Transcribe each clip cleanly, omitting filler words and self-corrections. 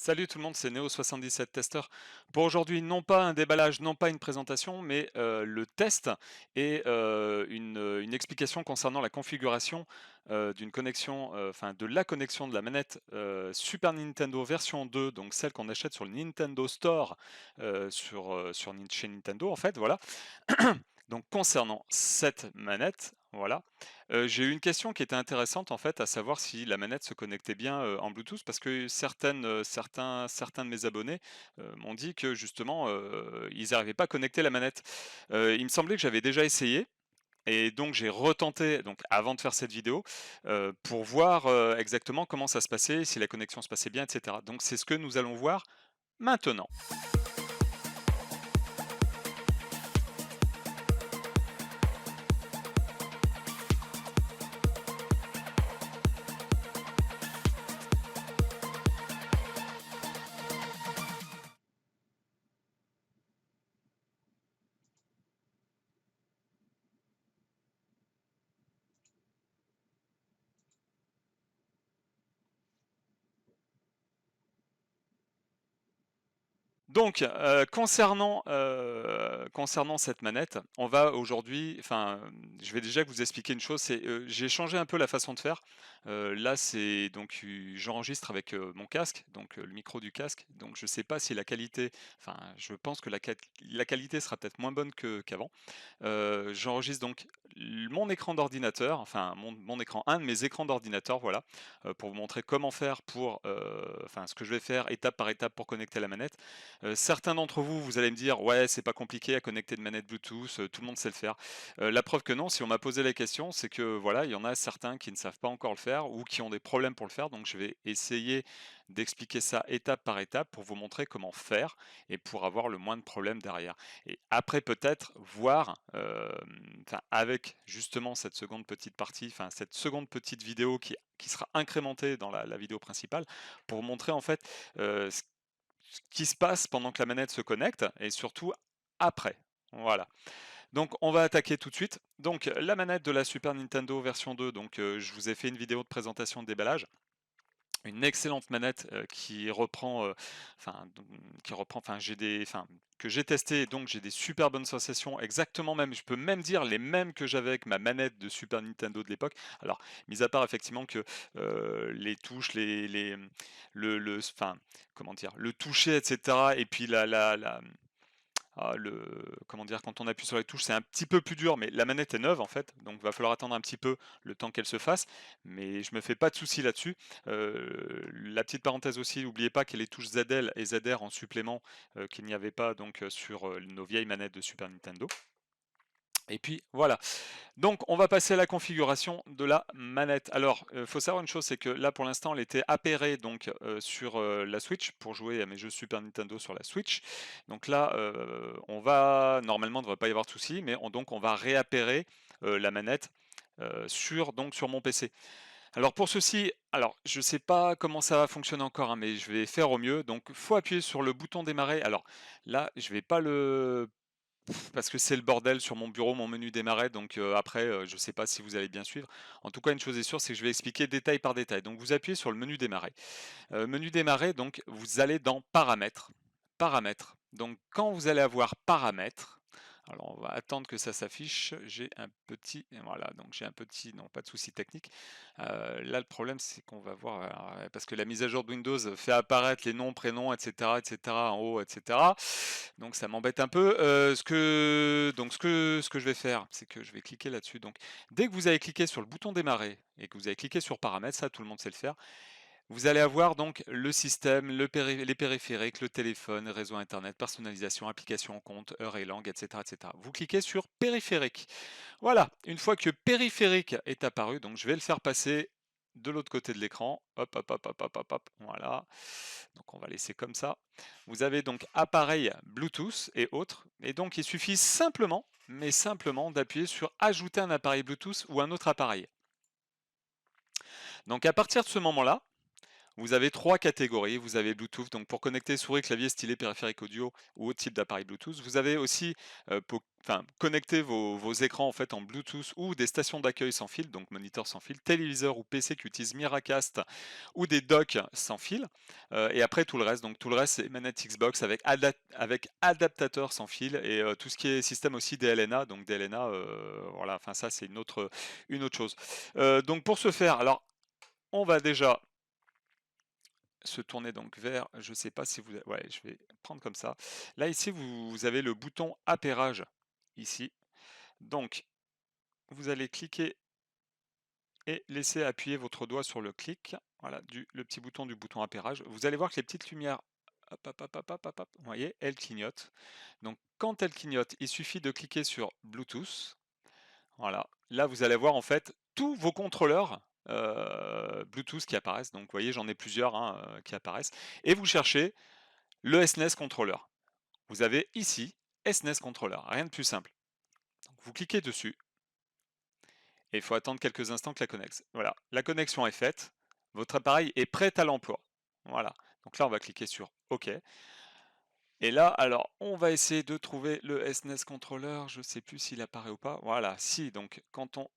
Salut tout le monde, c'est Neo77 Tester. Pour aujourd'hui, non pas un déballage, non pas une présentation, mais le test et une explication concernant la configuration d'une connexion, enfin de la connexion de la manette Super Nintendo version 2, donc celle qu'on achète sur le Nintendo Store chez Nintendo en fait, voilà. Donc concernant cette manette, voilà, j'ai eu une question qui était intéressante en fait, à savoir si la manette se connectait bien, en Bluetooth parce que certains de mes abonnés, m'ont dit que justement, ils n'arrivaient pas à connecter la manette. Il me semblait que j'avais déjà essayé et donc j'ai retenté donc avant de faire cette vidéo, pour voir, exactement comment ça se passait, si la connexion se passait bien et cetera. Donc c'est ce que nous allons voir maintenant. Donc, concernant cette manette, on va aujourd'hui je vais déjà vous expliquer une chose, c'est, j'ai changé un peu la façon de faire. Là, c'est donc j'enregistre avec, mon casque, donc le micro du casque, donc je sais pas si la qualité je pense que la qualité sera peut-être moins bonne qu'avant. J'enregistre donc mon écran d'ordinateur, enfin mon écran, un de mes écrans d'ordinateur, voilà, pour vous montrer comment faire ce que je vais faire étape par étape pour connecter la manette. Certains d'entre vous, vous allez me dire: «Ouais, c'est pas compliqué à connecter une manette Bluetooth, tout le monde sait le faire». La preuve que non, si on m'a posé la question, c'est que voilà, il y en a certains qui ne savent pas encore le faire ou qui ont des problèmes pour le faire, donc je vais essayer d'expliquer ça étape par étape pour vous montrer comment faire et pour avoir le moins de problèmes derrière. Et après peut-être voir, avec justement cette seconde petite partie, enfin cette seconde petite vidéo qui sera incrémentée dans la vidéo principale, pour montrer en fait, ce qui se passe pendant que la manette se connecte et surtout après. Voilà. Donc on va attaquer tout de suite. Donc la manette de la Super Nintendo version 2, donc je vous ai fait une vidéo de présentation de déballage. Une excellente manette, qui reprend, que j'ai testé, donc j'ai des super bonnes sensations, exactement même, je peux même dire les mêmes que j'avais avec ma manette de Super Nintendo de l'époque. Alors, mis à part effectivement que, les touches, le comment dire? Le toucher et cetera et puis comment dire? Quand on appuie sur les touches, c'est un petit peu plus dur, mais la manette est neuve en fait, donc va falloir attendre un petit peu le temps qu'elle se fasse, mais je me fais pas de soucis là-dessus. La petite parenthèse aussi, n'oubliez pas qu'il y a les touches ZL et ZR en supplément, qu'il n'y avait pas donc, sur, nos vieilles manettes de Super Nintendo. Et puis voilà. Donc on va passer à la configuration de la manette. Alors, faut savoir une chose, c'est que là pour l'instant elle était appairée donc, sur, la Switch pour jouer à mes jeux Super Nintendo sur la Switch. Donc là, normalement il ne devrait pas y avoir de souci, mais on va réappairer, la manette, sur mon PC. Alors pour ceci, alors je sais pas comment ça va fonctionner encore, hein, mais je vais faire au mieux. Donc faut appuyer sur le bouton démarrer. Alors là, je vais pas le parce que c'est le bordel sur mon bureau, mon menu démarrer, donc après, je ne sais pas si vous allez bien suivre. En tout cas, une chose est sûre, c'est que je vais expliquer détail par détail. Donc vous appuyez sur le menu démarrer. Menu démarrer, donc vous allez dans paramètres. Paramètres. Donc quand vous allez avoir paramètres, alors on va attendre que ça s'affiche. J'ai un petit, et voilà, donc j'ai un petit, non pas de souci technique. Là le problème c'est qu'on va voir, alors, parce que la mise à jour de Windows fait apparaître les noms, prénoms, etc. en haut, etc. Donc ça m'embête un peu. Ce que je vais faire, c'est que je vais cliquer là-dessus. Donc dès que vous avez cliqué sur le bouton démarrer et que vous avez cliqué sur paramètres, ça tout le monde sait le faire, vous allez avoir donc le système, les périphériques, le téléphone, réseau internet, personnalisation, application, compte, heure et langue, etc., etc. Vous cliquez sur périphérique. Voilà, une fois que périphérique est apparu, donc je vais le faire passer de l'autre côté de l'écran. Hop, hop, hop, hop, hop, hop, hop, voilà. Donc on va laisser comme ça. Vous avez donc appareil Bluetooth et autres. Et donc il suffit simplement, mais simplement, d'appuyer sur ajouter un appareil Bluetooth ou un autre appareil. Donc à partir de ce moment-là, Vous avez 3 catégories. Vous avez Bluetooth, donc pour connecter souris, clavier, stylet, périphérique audio ou autre type d'appareil Bluetooth. Vous avez aussi pour connecter vos écrans en fait en Bluetooth ou des stations d'accueil sans fil, donc moniteur sans fil, téléviseur ou PC qui utilisent Miracast ou des docks sans fil. Et après tout le reste, donc tout le reste c'est manette Xbox avec adaptateur sans fil et tout ce qui est système aussi DLNA. Donc DLNA, voilà, enfin ça c'est une autre chose. Donc pour ce faire, alors on va déjà se tourner donc vers, je sais pas si vous, ouais, je vais prendre comme ça. Là ici, vous avez le bouton appairage ici. Donc, vous allez cliquer et laisser appuyer votre doigt sur le clic. Voilà, le petit bouton du bouton appairage. Vous allez voir que les petites lumières, hop, hop, hop, hop, hop, hop, hop, vous voyez, elles clignotent. Donc, quand elles clignotent, il suffit de cliquer sur Bluetooth. Voilà. Là, vous allez voir en fait tous vos contrôleurs Bluetooth qui apparaissent. Donc, vous voyez, j'en ai plusieurs hein, qui apparaissent. Et vous cherchez le SNES Controller. Vous avez ici SNES Controller, rien de plus simple. Donc, vous cliquez dessus et il faut attendre quelques instants que la connexe. Voilà, la connexion est faite. Votre appareil est prêt à l'emploi. Voilà. Donc là, on va cliquer sur OK. Et là, alors, on va essayer de trouver le SNES Controller. Je ne sais plus s'il apparaît ou pas. Voilà, si. Donc, quand on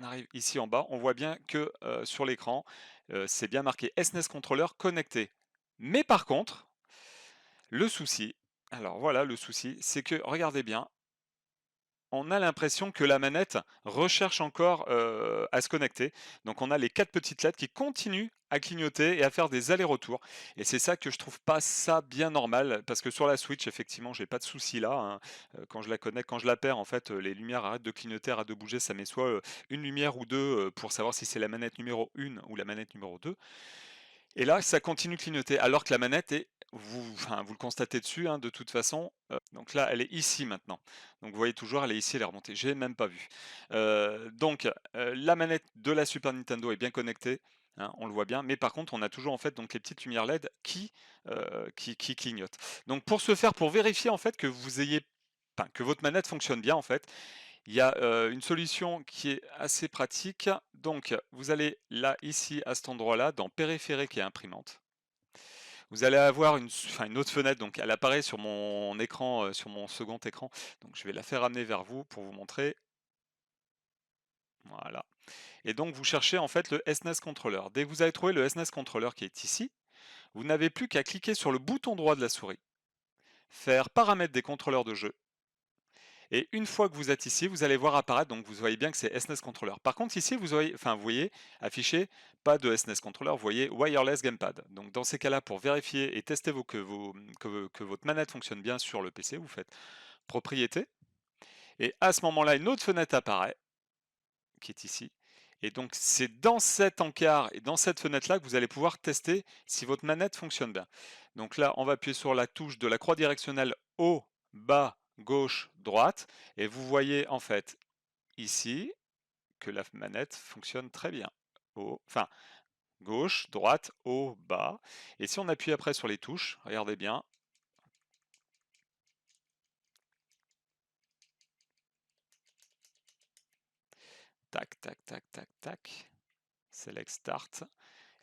arrive ici en bas, on voit bien que sur l'écran, c'est bien marqué SNES Controller connecté. Mais par contre, le souci, alors voilà le souci, c'est que regardez bien, on a l'impression que la manette recherche encore à se connecter. Donc on a les 4 petites lettres qui continuent à clignoter et à faire des allers-retours. Et c'est ça que je trouve pas ça bien normal, parce que sur la Switch, effectivement, j'ai pas de souci là, hein. Quand je la connecte, quand je la perds, en fait, les lumières arrêtent de clignoter, arrêtent de bouger. Ça met soit une lumière ou deux pour savoir si c'est la manette numéro 1 ou la manette numéro 2. Et là, ça continue de clignoter, alors que la manette est, vous le constatez dessus, hein, de toute façon. Donc là, elle est ici maintenant. Donc vous voyez toujours, elle est ici, elle est remontée. J'ai même pas vu. Donc la manette de la Super Nintendo est bien connectée, hein, on le voit bien. Mais par contre, on a toujours en fait donc les petites lumières LED qui clignotent. Donc pour ce faire, pour vérifier en fait que que votre manette fonctionne bien en fait, il y a une solution qui est assez pratique. Donc, vous allez là, ici, à cet endroit-là, dans périphérique et imprimante. Vous allez avoir une autre fenêtre, donc elle apparaît sur mon écran, sur mon second écran. Donc, je vais la faire amener vers vous pour vous montrer. Voilà. Et donc, vous cherchez en fait le SNES Controller. Dès que vous avez trouvé le SNES Controller qui est ici, vous n'avez plus qu'à cliquer sur le bouton droit de la souris, faire paramètres des contrôleurs de jeu. Et une fois que vous êtes ici, vous allez voir apparaître, donc vous voyez bien que c'est SNES Controller. Par contre, ici, vous voyez affiché pas de SNES Controller, vous voyez Wireless Gamepad. Donc dans ces cas-là, pour vérifier et tester que votre manette fonctionne bien sur le PC, vous faites Propriété. Et à ce moment-là, une autre fenêtre apparaît, qui est ici. Et donc c'est dans cet encart et dans cette fenêtre-là que vous allez pouvoir tester si votre manette fonctionne bien. Donc là, on va appuyer sur la touche de la croix directionnelle haut, bas, gauche, droite. Et vous voyez en fait ici que la manette fonctionne très bien. Enfin, gauche, droite, haut, bas. Et si on appuie après sur les touches, regardez bien. Tac, tac, tac, tac, tac. Select Start.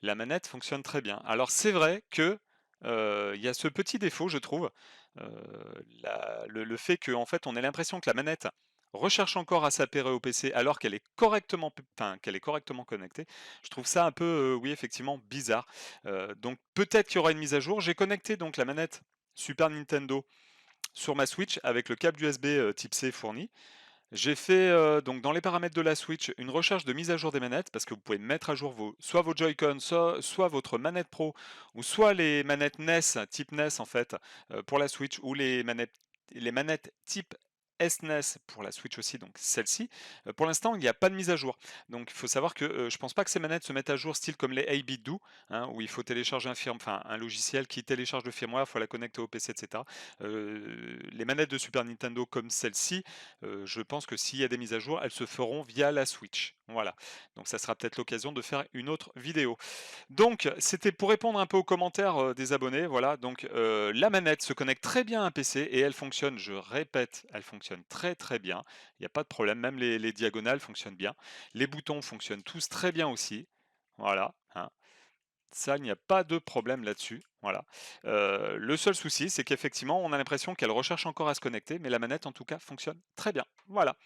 La manette fonctionne très bien. Alors c'est vrai que il y a ce petit défaut, je trouve, le fait qu'en fait on ait l'impression que la manette recherche encore à s'appairer au PC alors qu'elle est qu'elle est correctement connectée. Je trouve ça un peu, oui effectivement bizarre. Donc peut-être qu'il y aura une mise à jour. J'ai connecté donc la manette Super Nintendo sur ma Switch avec le câble USB type C fourni. J'ai fait donc dans les paramètres de la Switch une recherche de mise à jour des manettes parce que vous pouvez mettre à jour soit vos Joy-Con, soit votre manette Pro, ou soit les manettes NES, type NES en fait, pour la Switch, ou les manettes type SNES pour la Switch aussi, donc celle-ci. Pour l'instant, il n'y a pas de mise à jour. Donc il faut savoir que je pense pas que ces manettes se mettent à jour style comme les 8-bit do, hein, où il faut télécharger un logiciel qui télécharge le firmware, il faut la connecter au PC, etc. Les manettes de Super Nintendo comme celle-ci, je pense que s'il y a des mises à jour, elles se feront via la Switch. Voilà. Donc ça sera peut-être l'occasion de faire une autre vidéo. Donc c'était pour répondre un peu aux commentaires des abonnés. Voilà. Donc la manette se connecte très bien à un PC et elle fonctionne, je répète, elle fonctionne très très bien. Il n'y a pas de problème. Même les diagonales fonctionnent bien. Les boutons fonctionnent tous très bien aussi. Voilà, hein. Ça, il n'y a pas de problème là-dessus, voilà. Le seul souci, c'est qu'effectivement, on a l'impression qu'elle recherche encore à se connecter, mais la manette, en tout cas, fonctionne très bien. Voilà.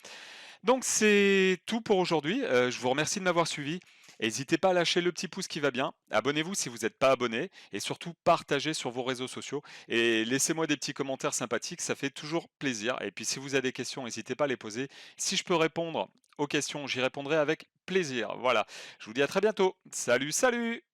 Donc c'est tout pour aujourd'hui, je vous remercie de m'avoir suivi. N'hésitez pas à lâcher le petit pouce qui va bien, abonnez-vous si vous n'êtes pas abonné et surtout partagez sur vos réseaux sociaux et laissez-moi des petits commentaires sympathiques, ça fait toujours plaisir et puis si vous avez des questions, n'hésitez pas à les poser. Si je peux répondre aux questions, j'y répondrai avec plaisir. Voilà, je vous dis à très bientôt. Salut, salut!